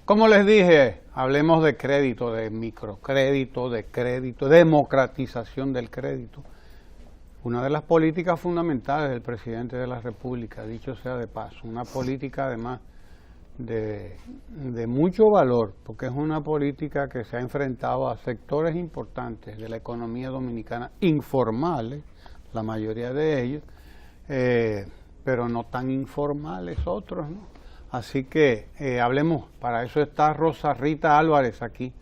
Como les dije, hablemos de crédito, de microcrédito, de crédito, democratización del crédito. Una de las políticas fundamentales del presidente de la República, dicho sea de paso, una política además de mucho valor, porque es una política que se ha enfrentado a sectores importantes de la economía dominicana, informales, la mayoría de ellos, pero no tan informales otros, ¿no? Así que hablemos, para eso está Rosa Rita Álvarez aquí,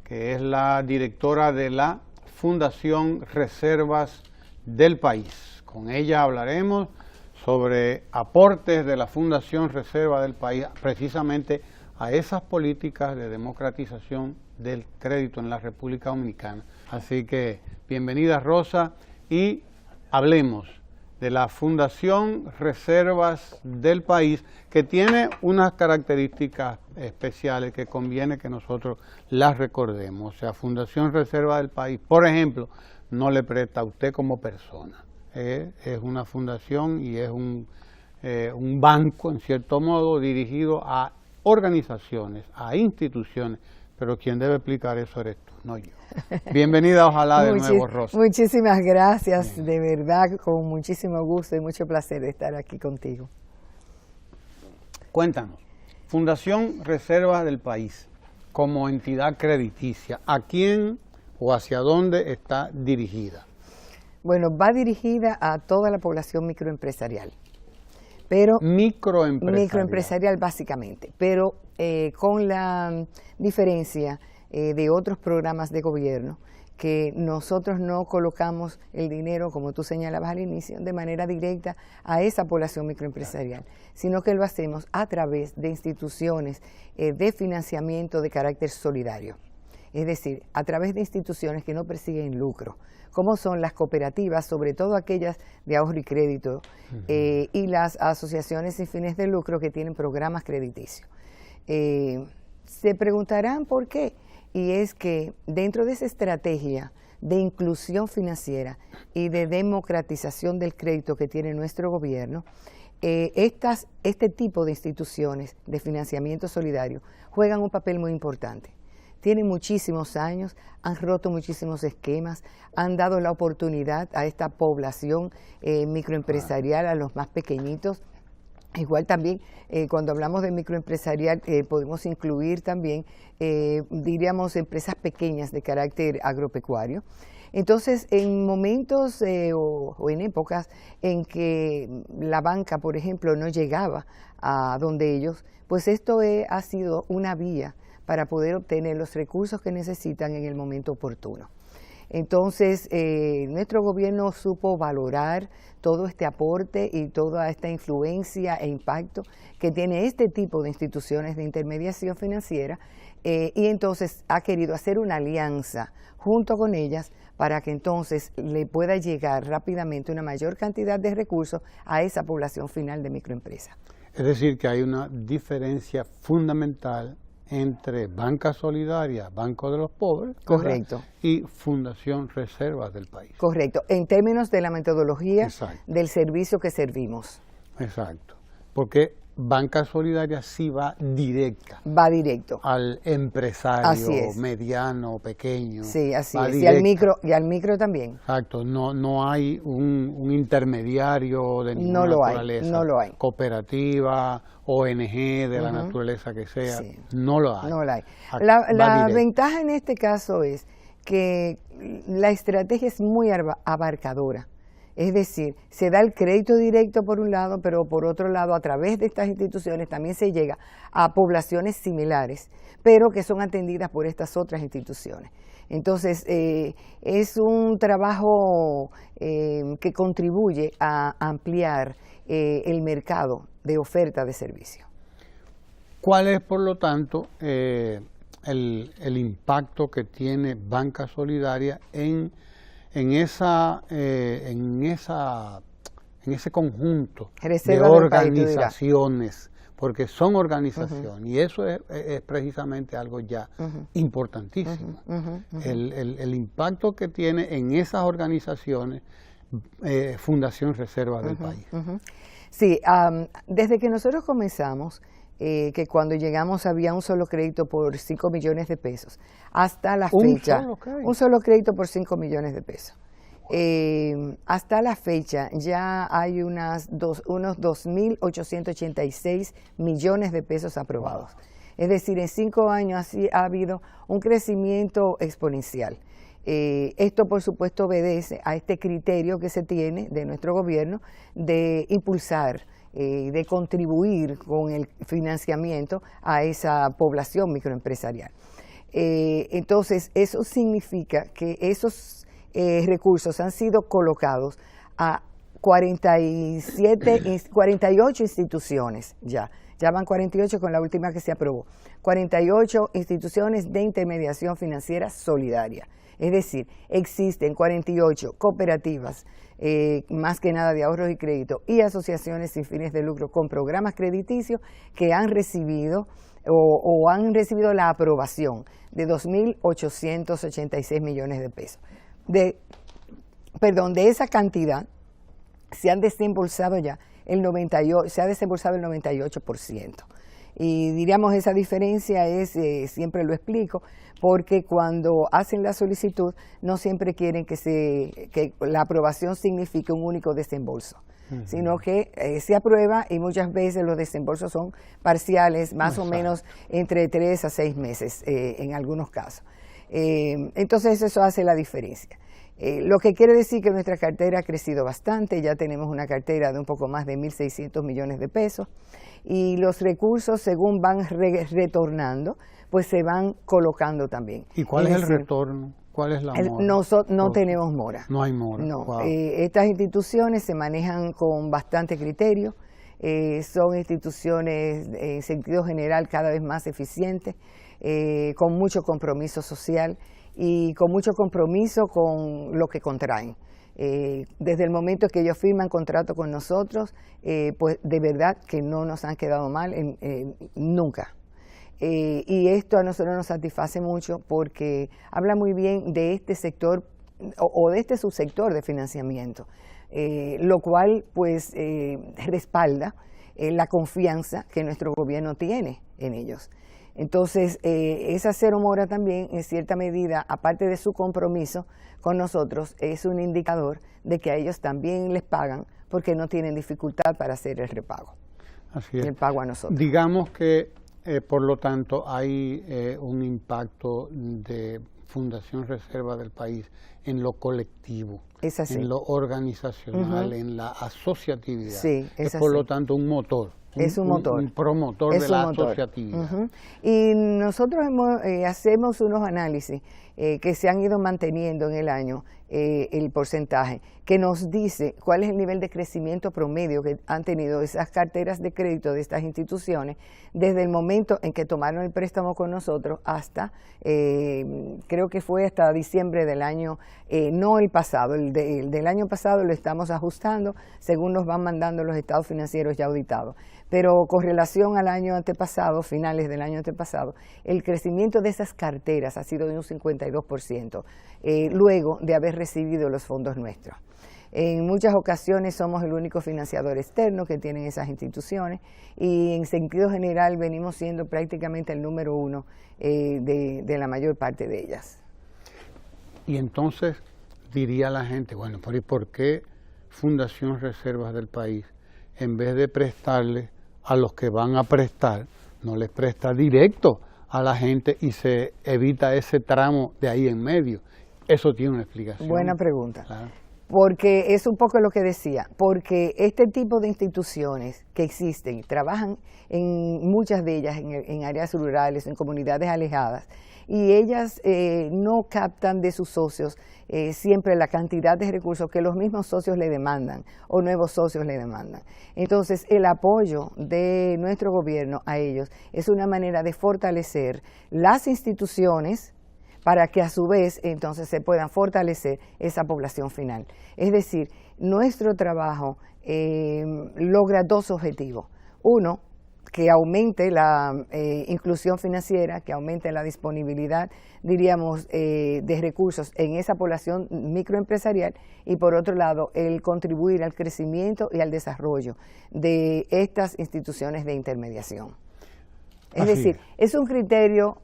que es la directora de la Fundación Reservas del País. Con ella hablaremos sobre aportes de la Fundación Reserva del País precisamente a esas políticas de democratización del crédito en la República Dominicana. Así que bienvenida Rosa y hablemos de la Fundación Reservas del País, que tiene unas características especiales que conviene que nosotros las recordemos. O sea, Fundación Reserva del País, por ejemplo, no le presta a usted como persona. Es una fundación y es un banco, en cierto modo, dirigido a organizaciones, a instituciones, pero quien debe explicar eso eres tú, no yo. Bienvenida, ojalá, de nuevo, Rosa. Muchísimas gracias, de verdad, con muchísimo gusto y mucho placer de estar aquí contigo. Cuéntanos, Fundación Reservas del País, como entidad crediticia, ¿a quién o hacia dónde está dirigida? Bueno, va dirigida a toda la población microempresarial, pero microempresarial básicamente, pero con la diferencia de otros programas de gobierno, que nosotros no colocamos el dinero, como tú señalabas al inicio, de manera directa a esa población microempresarial, sino que lo hacemos a través de instituciones de financiamiento de carácter solidario. Es decir, a través de instituciones que no persiguen lucro, como son las cooperativas, sobre todo aquellas de ahorro y crédito, y las asociaciones sin fines de lucro que tienen programas crediticios. Se preguntarán por qué, y es que dentro de esa estrategia de inclusión financiera y de democratización del crédito que tiene nuestro gobierno, este tipo de instituciones de financiamiento solidario juegan un papel muy importante. Tienen muchísimos años, han roto muchísimos esquemas, han dado la oportunidad a esta población microempresarial, a los más pequeñitos. Igual también, cuando hablamos de microempresarial, podemos incluir también, diríamos, empresas pequeñas de carácter agropecuario. Entonces, en momentos o en épocas en que la banca, por ejemplo, no llegaba a donde ellos, pues esto ha sido una vía para poder obtener los recursos que necesitan en el momento oportuno. Entonces, nuestro gobierno supo valorar todo este aporte y toda esta influencia e impacto que tiene este tipo de instituciones de intermediación financiera, y entonces ha querido hacer una alianza junto con ellas para que entonces le pueda llegar rápidamente una mayor cantidad de recursos a esa población final de microempresas. Es decir, que hay una diferencia fundamental entre Banca Solidaria, Banco de los Pobres, correcto, ¿verdad? Y Fundación Reservas del País. Correcto, en términos de la metodología, exacto, del servicio que servimos. Exacto, porque Banca Solidaria sí va directa. Va directo. Al empresario mediano, pequeño. Sí, así es. Y al micro también. Exacto, no hay un intermediario de ninguna naturaleza. No lo hay. Cooperativa, ONG de la naturaleza que sea, sí, no lo hay. No lo hay. La ventaja en este caso es que la estrategia es muy abarcadora. Es decir, se da el crédito directo por un lado, pero por otro lado, a través de estas instituciones también se llega a poblaciones similares, pero que son atendidas por estas otras instituciones. Entonces, es un trabajo que contribuye a ampliar el mercado de oferta de servicios. ¿Cuál es, por lo tanto, el impacto que tiene Banca Solidaria en ese conjunto de organizaciones, porque son organizaciones, y eso es precisamente algo ya importantísimo, el impacto que tiene en esas organizaciones Fundación Reservas del País. Sí, desde que nosotros comenzamos, que cuando llegamos había un solo crédito por 5 millones de pesos. Hasta la fecha, un solo crédito por 5 millones de pesos. Hasta la fecha ya hay unos 2.886 millones de pesos aprobados. Es decir, en 5 años así ha habido un crecimiento exponencial. Esto, por supuesto, obedece a este criterio que se tiene de nuestro gobierno de impulsar, de contribuir con el financiamiento a esa población microempresarial. Entonces, eso significa que esos recursos han sido colocados a 48 instituciones ya van 48 con la última que se aprobó, 48 instituciones de intermediación financiera solidaria. Es decir, existen 48 cooperativas, más que nada de ahorros y crédito, y asociaciones sin fines de lucro con programas crediticios que han recibido o han recibido la aprobación de 2.886 millones de pesos. De esa cantidad se han desembolsado ya se ha desembolsado el 98%. Y diríamos esa diferencia es, siempre lo explico, porque cuando hacen la solicitud no siempre quieren que la aprobación signifique un único desembolso, sino que se aprueba y muchas veces los desembolsos son parciales, más o menos entre 3 a 6 meses en algunos casos. Entonces eso hace la diferencia. Lo que quiere decir que nuestra cartera ha crecido bastante, ya tenemos una cartera de un poco más de 1.600 millones de pesos y los recursos según van retornando, pues se van colocando también. ¿Y cuál es el retorno? ¿Cuál es la mora? No tenemos mora. No hay mora. No. Wow. Estas instituciones se manejan con bastante criterio, son instituciones en sentido general cada vez más eficientes, con mucho compromiso social y con mucho compromiso con lo que contraen. Desde el momento que ellos firman contrato con nosotros, pues de verdad que no nos han quedado mal nunca. Y esto a nosotros nos satisface mucho porque habla muy bien de este sector o de este subsector de financiamiento, lo cual pues respalda la confianza que nuestro gobierno tiene en ellos. Entonces, esa cero mora también, en cierta medida, aparte de su compromiso con nosotros, es un indicador de que a ellos también les pagan porque no tienen dificultad para hacer el repago. Así es. El pago a nosotros. Digamos que, por lo tanto, hay un impacto de Fundación Reserva del País en lo colectivo, en lo organizacional, en la asociatividad. Sí, es por lo tanto un motor. Es un motor. Un promotor de la asociatividad. Y nosotros hacemos unos análisis que se han ido manteniendo en el año, el porcentaje, que nos dice cuál es el nivel de crecimiento promedio que han tenido esas carteras de crédito de estas instituciones desde el momento en que tomaron el préstamo con nosotros hasta, creo que fue hasta diciembre del año, no el pasado, el del año pasado lo estamos ajustando según nos van mandando los estados financieros ya auditados. Pero con relación al año antepasado, finales del año antepasado, el crecimiento de esas carteras ha sido de un 52%, luego de haber recibido los fondos nuestros. En muchas ocasiones somos el único financiador externo que tienen esas instituciones y en sentido general venimos siendo prácticamente el número 1 de la mayor parte de ellas. Y entonces diría la gente, bueno, ¿y por qué Fundación Reservas del País, en vez de prestarle a los que van a prestar, no les presta directo a la gente y se evita ese tramo de ahí en medio? Eso tiene una explicación. Buena pregunta. Claro. Porque es un poco lo que decía, porque este tipo de instituciones que existen, trabajan en muchas de ellas en áreas rurales, en comunidades alejadas, y ellas no captan de sus socios siempre la cantidad de recursos que los mismos socios le demandan o nuevos socios le demandan. Entonces, el apoyo de nuestro gobierno a ellos es una manera de fortalecer las instituciones para que a su vez entonces se puedan fortalecer esa población final. Es decir, nuestro trabajo logra 2 objetivos. Uno, que aumente la inclusión financiera, que aumente la disponibilidad, diríamos, de recursos en esa población microempresarial, y por otro lado, el contribuir al crecimiento y al desarrollo de estas instituciones de intermediación. Es decir, es un criterio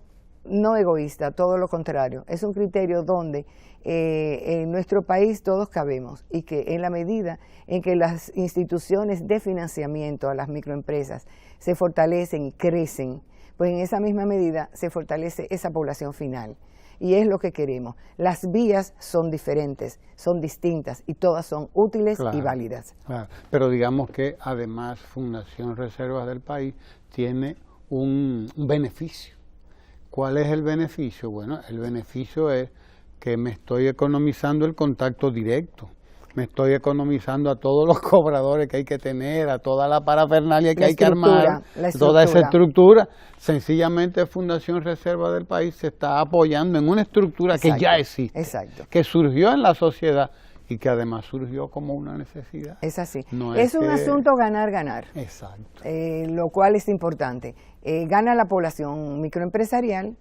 no egoísta, todo lo contrario. Es un criterio donde en nuestro país todos cabemos y que en la medida en que las instituciones de financiamiento a las microempresas se fortalecen y crecen, pues en esa misma medida se fortalece esa población final. Y es lo que queremos. Las vías son diferentes, son distintas y todas son útiles y válidas. Claro. Pero digamos que además Fundación Reservas del País tiene un beneficio. ¿Cuál es el beneficio? Bueno, el beneficio es que me estoy economizando el contacto directo, me estoy economizando a todos los cobradores que hay que tener, a toda la parafernalia que hay que armar, toda esa estructura. Sencillamente Fundación Reserva del País se está apoyando en una estructura que ya existe, que surgió en la sociedad y que además surgió como una necesidad. Es así. No es un asunto ganar-ganar. Exacto. Lo cual es importante. Gana la población microempresarial,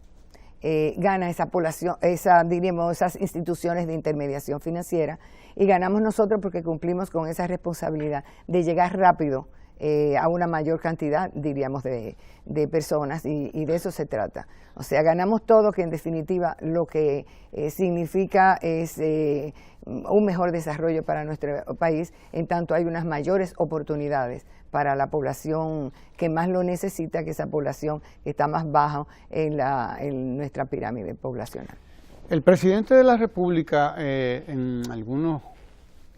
gana esa población, diríamos, esas instituciones de intermediación financiera, y ganamos nosotros porque cumplimos con esa responsabilidad de llegar rápido a una mayor cantidad, diríamos, de personas, y de eso se trata. O sea, ganamos todo, que en definitiva lo que significa es un mejor desarrollo para nuestro país, en tanto hay unas mayores oportunidades para la población que más lo necesita, que esa población que está más baja en nuestra pirámide poblacional. El presidente de la República, en algunos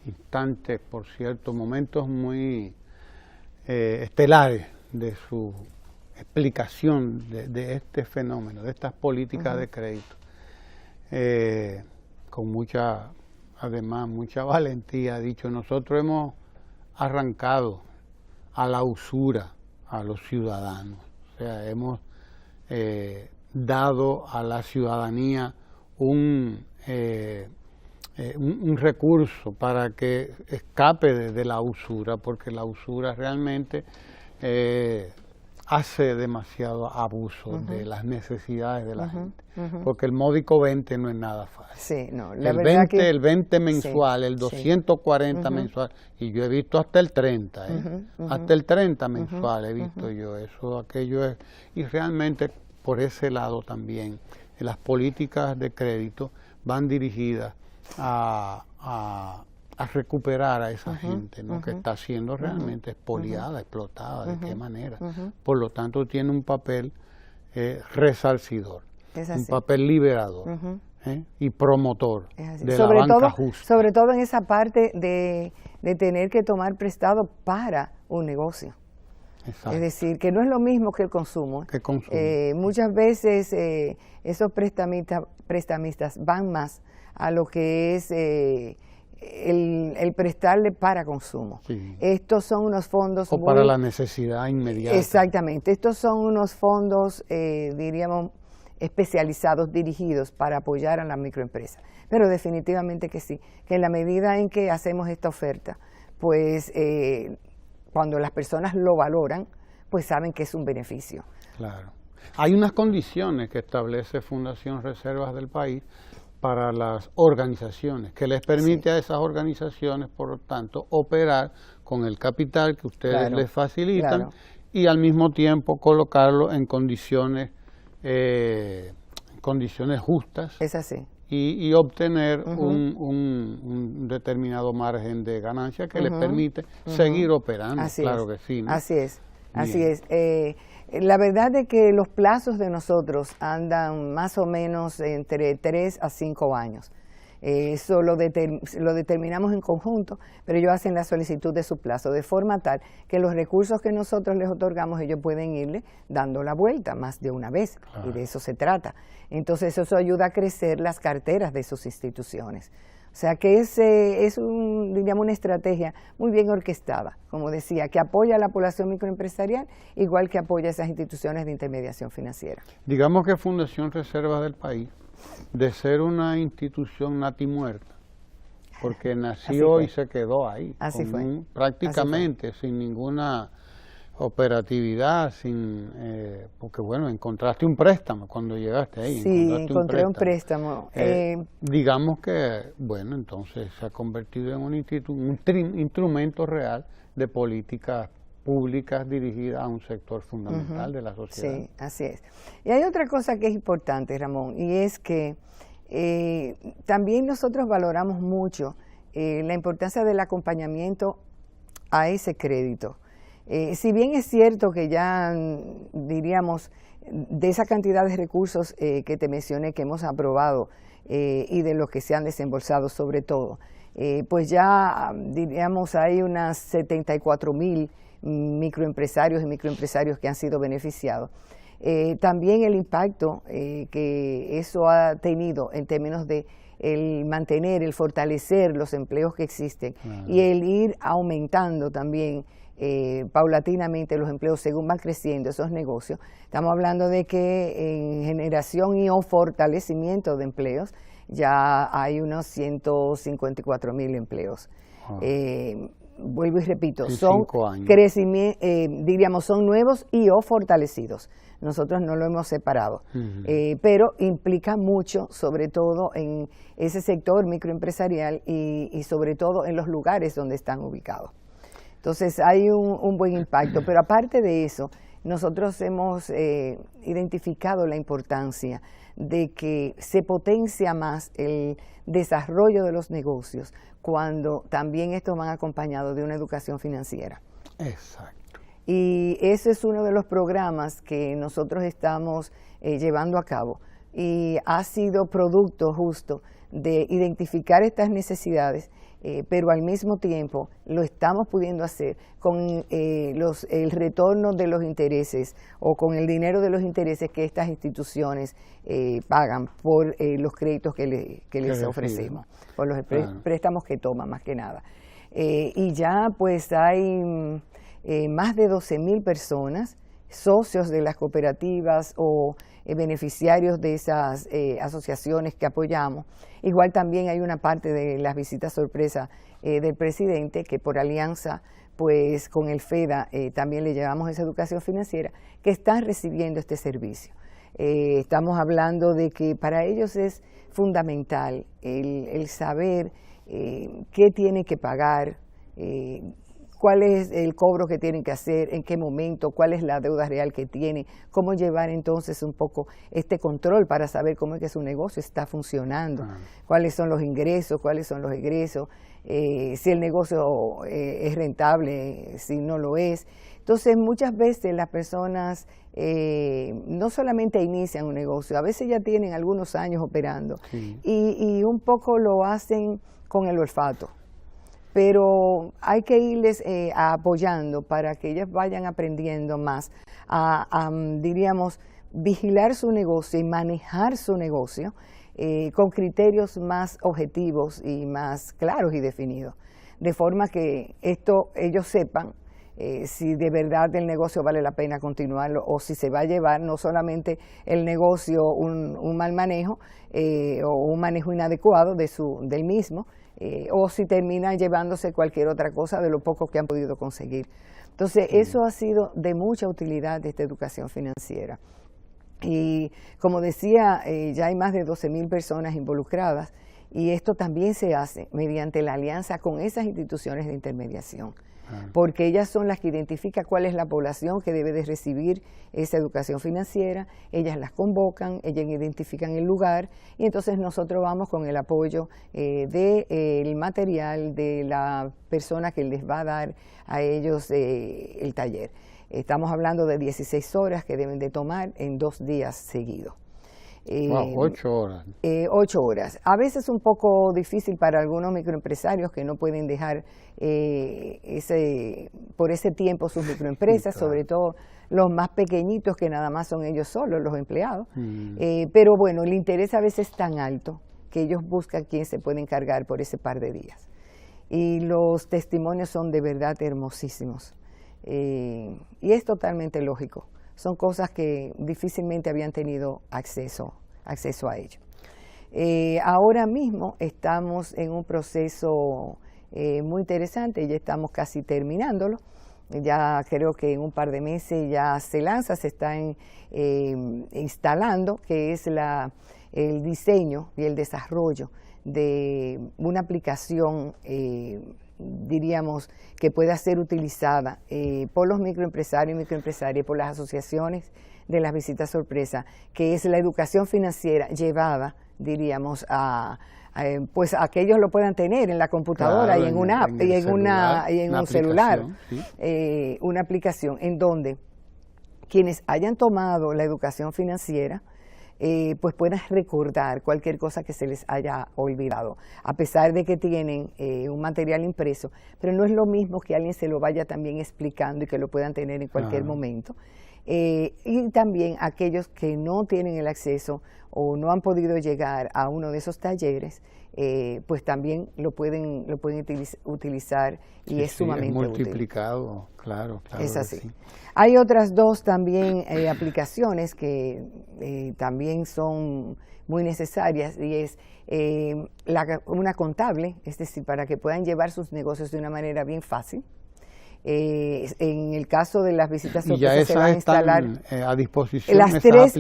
instantes, por cierto, momentos muy estelares de su explicación de este fenómeno, de estas políticas de crédito, con mucha valentía, ha dicho: nosotros hemos arrancado a la usura a los ciudadanos, o sea, hemos dado a la ciudadanía un recurso para que escape de la usura, porque la usura realmente hace demasiado abuso de las necesidades de la gente, porque el módico 20 no es nada fácil. Sí, no, el 20 mensual, el 240 mensual, y yo he visto hasta el 30, hasta el 30 mensual he visto yo, aquello es, y realmente por ese lado también las políticas de crédito van dirigidas a recuperar a esa gente, ¿no? Que está siendo realmente expoliada, explotada, ¿de qué manera? Por lo tanto, tiene un papel resarcidor, un papel liberador y promotor de la banca justa. Sobre todo en esa parte de tener que tomar prestado para un negocio. Exacto. Es decir, que no es lo mismo que el consumo. Muchas veces esos prestamistas van más a lo que es el prestarle para consumo. Sí. Estos son unos fondos... para la necesidad inmediata. Exactamente. Estos son unos fondos, diríamos, especializados, dirigidos para apoyar a la microempresa. Pero definitivamente que sí, que en la medida en que hacemos esta oferta, pues cuando las personas lo valoran, pues saben que es un beneficio. Claro. Hay unas condiciones que establece Fundación Reservas del País para las organizaciones, que les permite a esas organizaciones, por lo tanto, operar con el capital que ustedes les facilitan y al mismo tiempo colocarlo en condiciones justas. Es así. Y obtener un determinado margen de ganancia que les permite seguir operando. Así claro es. Que sí, ¿no? Así es, así es. La verdad es que los plazos de nosotros andan más o menos entre 3 a 5 años. Eso lo determinamos en conjunto, pero ellos hacen la solicitud de su plazo, de forma tal que los recursos que nosotros les otorgamos, ellos pueden irle dando la vuelta más de una vez, y de eso se trata. Entonces eso ayuda a crecer las carteras de sus instituciones. O sea que es diríamos, una estrategia muy bien orquestada, como decía, que apoya a la población microempresarial, igual que apoya a esas instituciones de intermediación financiera. Digamos que Fundación Reservas del País, de ser una institución natimuerta, porque nació y se quedó ahí, prácticamente sin ninguna operatividad, porque bueno, encontraste un préstamo cuando llegaste ahí. Sí, encontré un préstamo. Digamos que, bueno, entonces se ha convertido en un instrumento real de políticas públicas dirigidas a un sector fundamental de la sociedad. Sí, así es. Y hay otra cosa que es importante, Ramón, y es que también nosotros valoramos mucho la importancia del acompañamiento a ese crédito. Si bien es cierto que ya, diríamos, de esa cantidad de recursos que te mencioné que hemos aprobado y de los que se han desembolsado sobre todo, pues ya, diríamos, hay unas 74,000 microempresarios y microempresarios que han sido beneficiados. También el impacto que eso ha tenido en términos de el mantener, el fortalecer los empleos que existen y el ir aumentando también paulatinamente los empleos según van creciendo esos negocios. Estamos hablando de que en generación y o fortalecimiento de empleos ya hay unos 154,000 empleos. Vuelvo y repito, son crecimiento, diríamos, son nuevos y o fortalecidos. Nosotros no lo hemos separado, pero implica mucho, sobre todo en ese sector microempresarial y sobre todo en los lugares donde están ubicados. Entonces hay un buen impacto, pero aparte de eso, nosotros hemos identificado la importancia de que se potencia más el desarrollo de los negocios cuando también estos van acompañados de una educación financiera. Exacto. Y ese es uno de los programas que nosotros estamos llevando a cabo y ha sido producto justo de identificar estas necesidades, pero al mismo tiempo lo estamos pudiendo hacer con el retorno de los intereses o con el dinero de los intereses que estas instituciones pagan por los créditos que les ofrecemos, por los préstamos que toman más que nada. Y ya pues hay más de 12,000 personas, socios de las cooperativas o beneficiarios de esas asociaciones que apoyamos. Igual también hay una parte de las visitas sorpresa del presidente que por alianza pues con el FEDA también le llevamos esa educación financiera, que están recibiendo este servicio. Estamos hablando de que para ellos es fundamental el saber qué tienen que pagar, cuál es el cobro que tienen que hacer, en qué momento, cuál es la deuda real que tienen, cómo llevar entonces un poco este control para saber cómo es que su negocio está funcionando, cuáles son los ingresos, cuáles son los egresos, si el negocio es rentable, si no lo es. Entonces muchas veces las personas no solamente inician un negocio, a veces ya tienen algunos años operando y un poco lo hacen con el olfato. Pero hay que irles apoyando para que ellas vayan aprendiendo más diríamos, vigilar su negocio y manejar su negocio con criterios más objetivos y más claros y definidos, de forma que ellos sepan si de verdad el negocio vale la pena continuarlo o si se va a llevar no solamente el negocio un mal manejo o un manejo inadecuado del mismo, o si termina llevándose cualquier otra cosa de lo poco que han podido conseguir. Entonces, eso ha sido de mucha utilidad de esta educación financiera. Y como decía, ya hay más de 12,000 personas involucradas y esto también se hace mediante la alianza con esas instituciones de intermediación, porque ellas son las que identifican cuál es la población que debe de recibir esa educación financiera, ellas las convocan, ellas identifican el lugar y entonces nosotros vamos con el apoyo del material de la persona que les va a dar a ellos el taller. Estamos hablando de 16 horas que deben de tomar en 2 días seguidos. 8 horas. 8 horas. A veces un poco difícil para algunos microempresarios que no pueden dejar por ese tiempo sus microempresas, sobre todo los más pequeñitos que nada más son ellos solos, los empleados. Pero bueno, el interés a veces es tan alto que ellos buscan quién se puede encargar por ese par de días. Y los testimonios son de verdad hermosísimos. Y es totalmente lógico. Son cosas que difícilmente habían tenido acceso a ello. Ahora mismo estamos en un proceso muy interesante, ya estamos casi terminándolo. Ya creo que en un par de meses ya se lanza, se está instalando, que es el diseño y el desarrollo de una aplicación diríamos, que pueda ser utilizada por los microempresarios y microempresarias, por las asociaciones de las visitas sorpresa, que es la educación financiera llevada, diríamos, pues a que ellos lo puedan tener en la computadora, claro, y en una app, y en un celular, sí. Una aplicación en donde quienes hayan tomado la educación financiera pues puedan recordar cualquier cosa que se les haya olvidado, a pesar de que tienen un material impreso, pero no es lo mismo que alguien se lo vaya también explicando y que lo puedan tener en cualquier momento. Y también aquellos que no tienen el acceso o no han podido llegar a uno de esos talleres, pues también lo pueden utilizar y sí, es sumamente multiplicado, útil. Claro. Es así. Sí. Hay otras dos también aplicaciones que también son muy necesarias, y es una contable, es decir, para que puedan llevar sus negocios de una manera bien fácil. En el caso de las visitas sorpresas se van a instalar a disposición las tres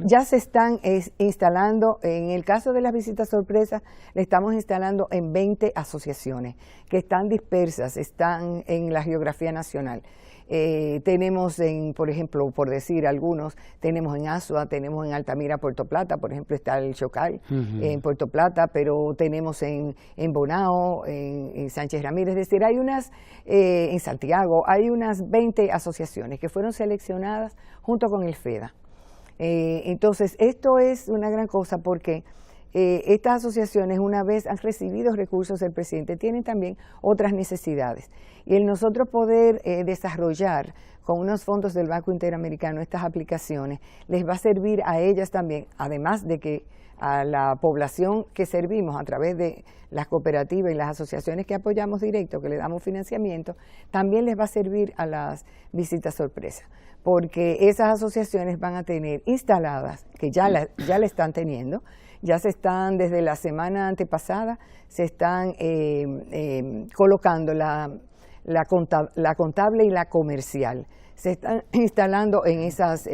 ya se están instalando. En el caso de las visitas sorpresas le estamos instalando en 20 asociaciones que están dispersas, están en la geografía nacional. Tenemos por ejemplo, por decir algunos, tenemos en Asua, tenemos en Altamira, Puerto Plata, por ejemplo está el Chocal en Puerto Plata, pero tenemos en Bonao, en Sánchez Ramírez, es decir, hay unas, en Santiago, hay unas 20 asociaciones que fueron seleccionadas junto con el FEDA. Entonces, esto es una gran cosa porque estas asociaciones, una vez han recibido recursos del presidente, tienen también otras necesidades. Y el nosotros poder desarrollar con unos fondos del Banco Interamericano estas aplicaciones, les va a servir a ellas también, además de que a la población que servimos a través de las cooperativas y las asociaciones que apoyamos directo, que le damos financiamiento, también les va a servir a las visitas sorpresa, porque esas asociaciones van a tener instaladas, que ya la están teniendo, ya se están, desde la semana antepasada, se están colocando la contable y la comercial. Se están instalando en esas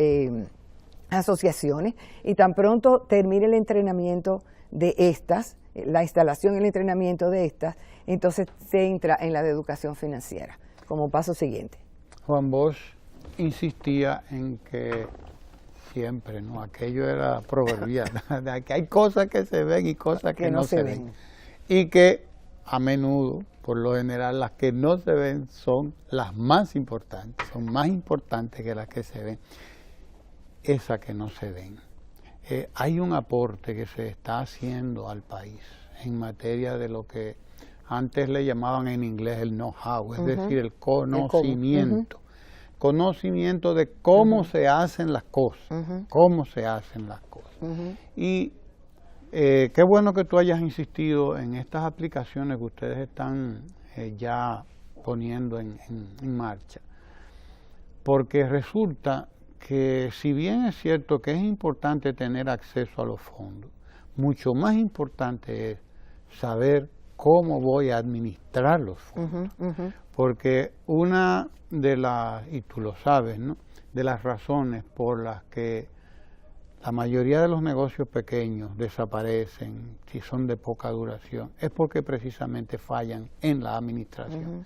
asociaciones y tan pronto termine el entrenamiento de estas, la instalación y el entrenamiento de estas, entonces se entra en la de educación financiera como paso siguiente. Juan Bosch insistía en que siempre, ¿no? Aquello era proverbial, que hay cosas que se ven y cosas que no se ven. Y que a menudo, por lo general, las que no se ven son las más importantes, son más importantes que las que se ven. Esas que no se ven. Hay un aporte que se está haciendo al país en materia de lo que antes le llamaban en inglés el know-how, es decir, el conocimiento. Conocimiento de cómo se hacen las cosas, cómo se hacen las cosas. Y qué bueno que tú hayas insistido en estas aplicaciones que ustedes están ya poniendo en marcha, porque resulta que si bien es cierto que es importante tener acceso a los fondos, mucho más importante es saber cómo voy a administrar los fondos. Porque una de las, y tú lo sabes, ¿no?, de las razones por las que la mayoría de los negocios pequeños desaparecen, si son de poca duración, es porque precisamente fallan en la administración.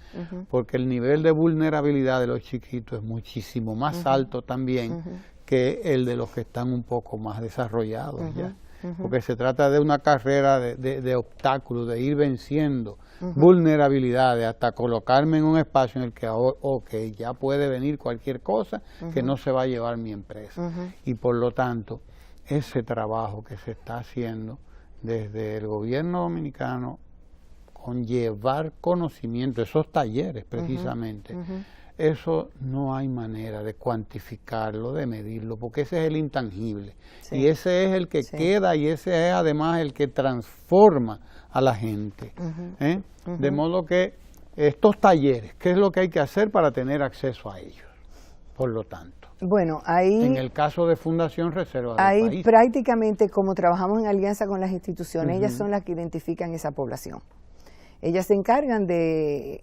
Porque el nivel de vulnerabilidad de los chiquitos es muchísimo más alto también que el de los que están un poco más desarrollados ya. Porque se trata de una carrera de obstáculos, de ir venciendo vulnerabilidades hasta colocarme en un espacio en el que ya puede venir cualquier cosa que no se va a llevar mi empresa. Y por lo tanto, ese trabajo que se está haciendo desde el gobierno dominicano con llevar conocimiento, esos talleres precisamente, eso no hay manera de cuantificarlo, de medirlo, porque ese es el intangible. Y ese es el que queda, y ese es además el que transforma a la gente. De modo que estos talleres, ¿qué es lo que hay que hacer para tener acceso a ellos? Por lo tanto, bueno, ahí, en el caso de Fundación Reserva del ahí País, prácticamente, como trabajamos en alianza con las instituciones, ellas son las que identifican esa población. Ellas se encargan de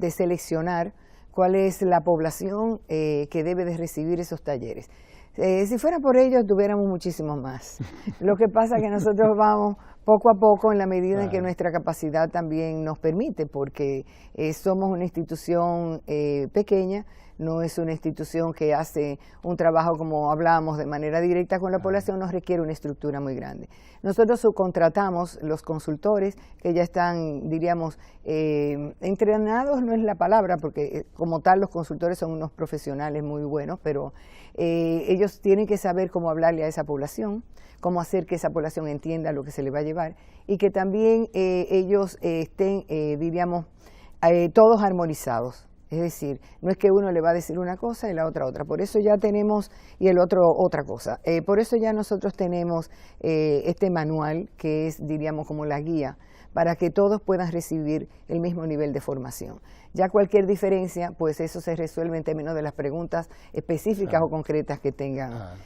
seleccionar cuál es la población que debe de recibir esos talleres. Si fuera por ellos, tuviéramos muchísimos más. Lo que pasa es que nosotros vamos poco a poco en la medida en que nuestra capacidad también nos permite, porque somos una institución pequeña, no es una institución que hace un trabajo, como hablábamos, de manera directa con la población, nos requiere una estructura muy grande. Nosotros subcontratamos los consultores que ya están, diríamos, entrenados, no es la palabra, porque como tal los consultores son unos profesionales muy buenos, pero ellos tienen que saber cómo hablarle a esa población, cómo hacer que esa población entienda lo que se le va a llevar y que también ellos estén, diríamos, todos armonizados. Es decir, no es que uno le va a decir una cosa y la otra otra. Por eso ya tenemos, y el otro otra cosa. Por eso ya nosotros tenemos este manual que es, diríamos, como la guía para que todos puedan recibir el mismo nivel de formación. Ya cualquier diferencia, pues eso se resuelve en términos de las preguntas específicas o concretas que tengan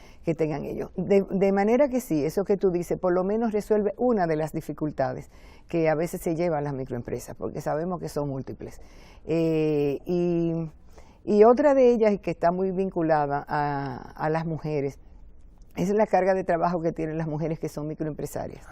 ellos. De manera que sí, eso que tú dices, por lo menos resuelve una de las dificultades que a veces se llevan las microempresas, porque sabemos que son múltiples. Y otra de ellas, y que está muy vinculada a las mujeres, es la carga de trabajo que tienen las mujeres que son microempresarias.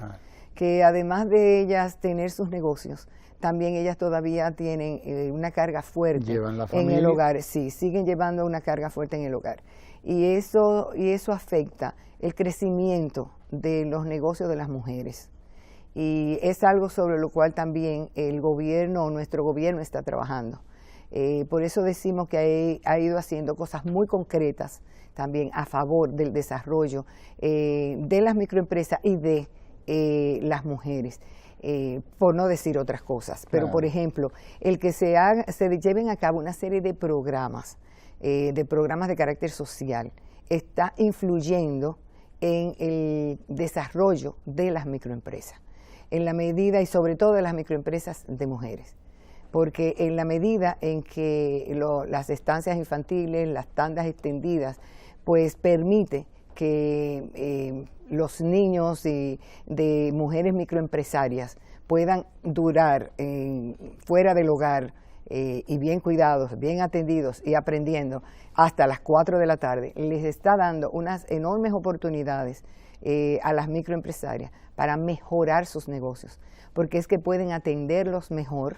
Que además de ellas tener sus negocios, también ellas todavía tienen una carga fuerte en el hogar. Sí, siguen llevando una carga fuerte en el hogar. Y eso afecta el crecimiento de los negocios de las mujeres. Y es algo sobre lo cual también el gobierno, nuestro gobierno está trabajando. Por eso decimos que ha ido haciendo cosas muy concretas también a favor del desarrollo de las microempresas y de las mujeres, por no decir otras cosas. Pero, por ejemplo, el que se lleven a cabo una serie de programas de carácter social, está influyendo en el desarrollo de las microempresas, en la medida y sobre todo de las microempresas de mujeres. Porque en la medida en que las estancias infantiles, las tandas extendidas, pues permite que los niños de mujeres microempresarias puedan durar fuera del hogar y bien cuidados, bien atendidos y aprendiendo hasta las 4 de la tarde, les está dando unas enormes oportunidades a las microempresarias para mejorar sus negocios, porque es que pueden atenderlos mejor,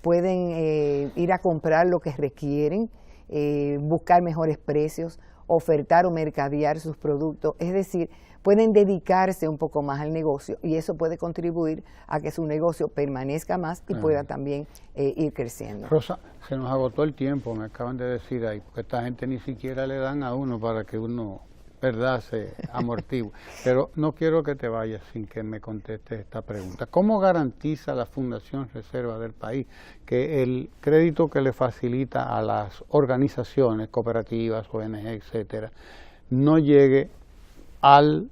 pueden ir a comprar lo que requieren, buscar mejores precios, ofertar o mercadear sus productos, es decir, pueden dedicarse un poco más al negocio y eso puede contribuir a que su negocio permanezca más y pueda también ir creciendo. Rosa, se nos agotó el tiempo, me acaban de decir ahí, porque esta gente ni siquiera le dan a uno para que uno, ¿verdad?, se amortigue. Pero no quiero que te vayas sin que me contestes esta pregunta. ¿Cómo garantiza la Fundación Reserva del País que el crédito que le facilita a las organizaciones, cooperativas, ONG, etcétera, no llegue al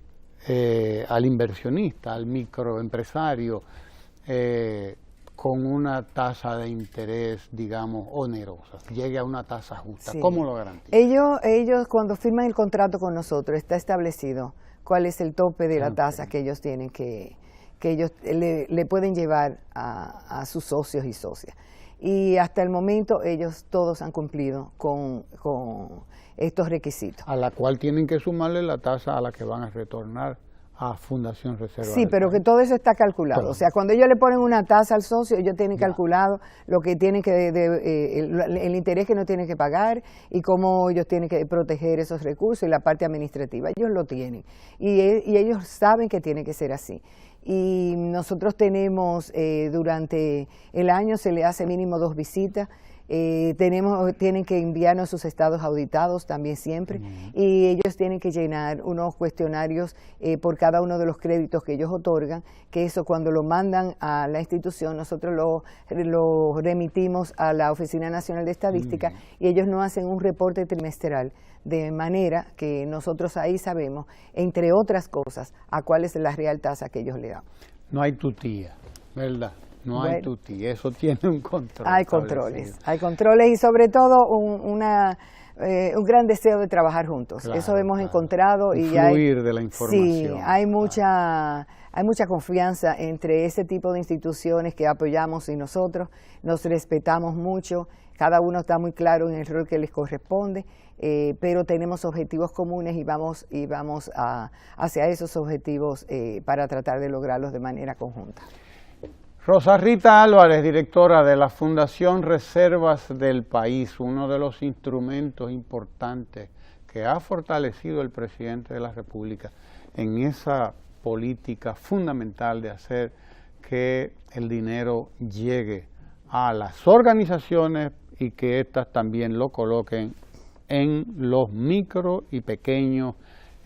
inversionista, al microempresario, con una tasa de interés, digamos, onerosa, llegue a una tasa justa? Sí. ¿Cómo lo garantiza? Ellos cuando firman el contrato con nosotros está establecido cuál es el tope de la tasa que ellos tienen que ellos le pueden llevar a sus socios y socias. Y hasta el momento ellos todos han cumplido con estos requisitos. A la cual tienen que sumarle la tasa a la que van a retornar a Fundación Reserva. Sí, pero que todo eso está calculado. Claro. O sea, cuando ellos le ponen una tasa al socio, ellos tienen calculado lo que tienen que el interés que no tienen que pagar y cómo ellos tienen que proteger esos recursos y la parte administrativa. Ellos lo tienen y ellos saben que tiene que ser así. Y nosotros tenemos, durante el año se le hace mínimo 2 visitas. Tienen que enviarnos sus estados auditados también siempre y ellos tienen que llenar unos cuestionarios por cada uno de los créditos que ellos otorgan, que eso cuando lo mandan a la institución nosotros lo remitimos a la Oficina Nacional de Estadística y ellos nos hacen un reporte trimestral, de manera que nosotros ahí sabemos, entre otras cosas, a cuál es la real tasa que ellos le dan. No hay tutía, ¿verdad? No hay tutí, eso tiene un control. Hay controles y sobre todo un gran deseo de trabajar juntos. Claro, eso hemos encontrado y fluir de la información. Sí, hay mucha confianza entre ese tipo de instituciones que apoyamos y nosotros. Nos respetamos mucho, cada uno está muy claro en el rol que les corresponde, pero tenemos objetivos comunes y vamos hacia esos objetivos para tratar de lograrlos de manera conjunta. Rosa Rita Álvarez, directora de la Fundación Reservas del País, uno de los instrumentos importantes que ha fortalecido el presidente de la República en esa política fundamental de hacer que el dinero llegue a las organizaciones y que éstas también lo coloquen en los micro y pequeños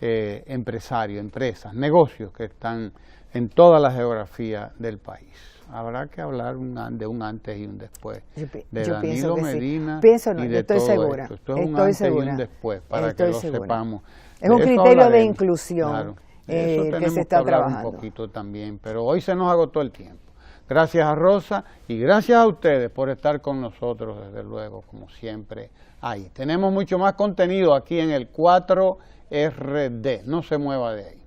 empresarios, empresas, negocios que están en toda la geografía del país. Habrá que hablar de un antes y un después de Danilo Medina y de todo segura. Esto es un antes y un después para que lo sepamos. Es un criterio de inclusión. Claro. Eso tenemos que hablar un poquito también, pero hoy se nos agotó el tiempo. Gracias a Rosa y gracias a ustedes por estar con nosotros, desde luego, como siempre, ahí. Tenemos mucho más contenido aquí en el 4RD, no se mueva de ahí.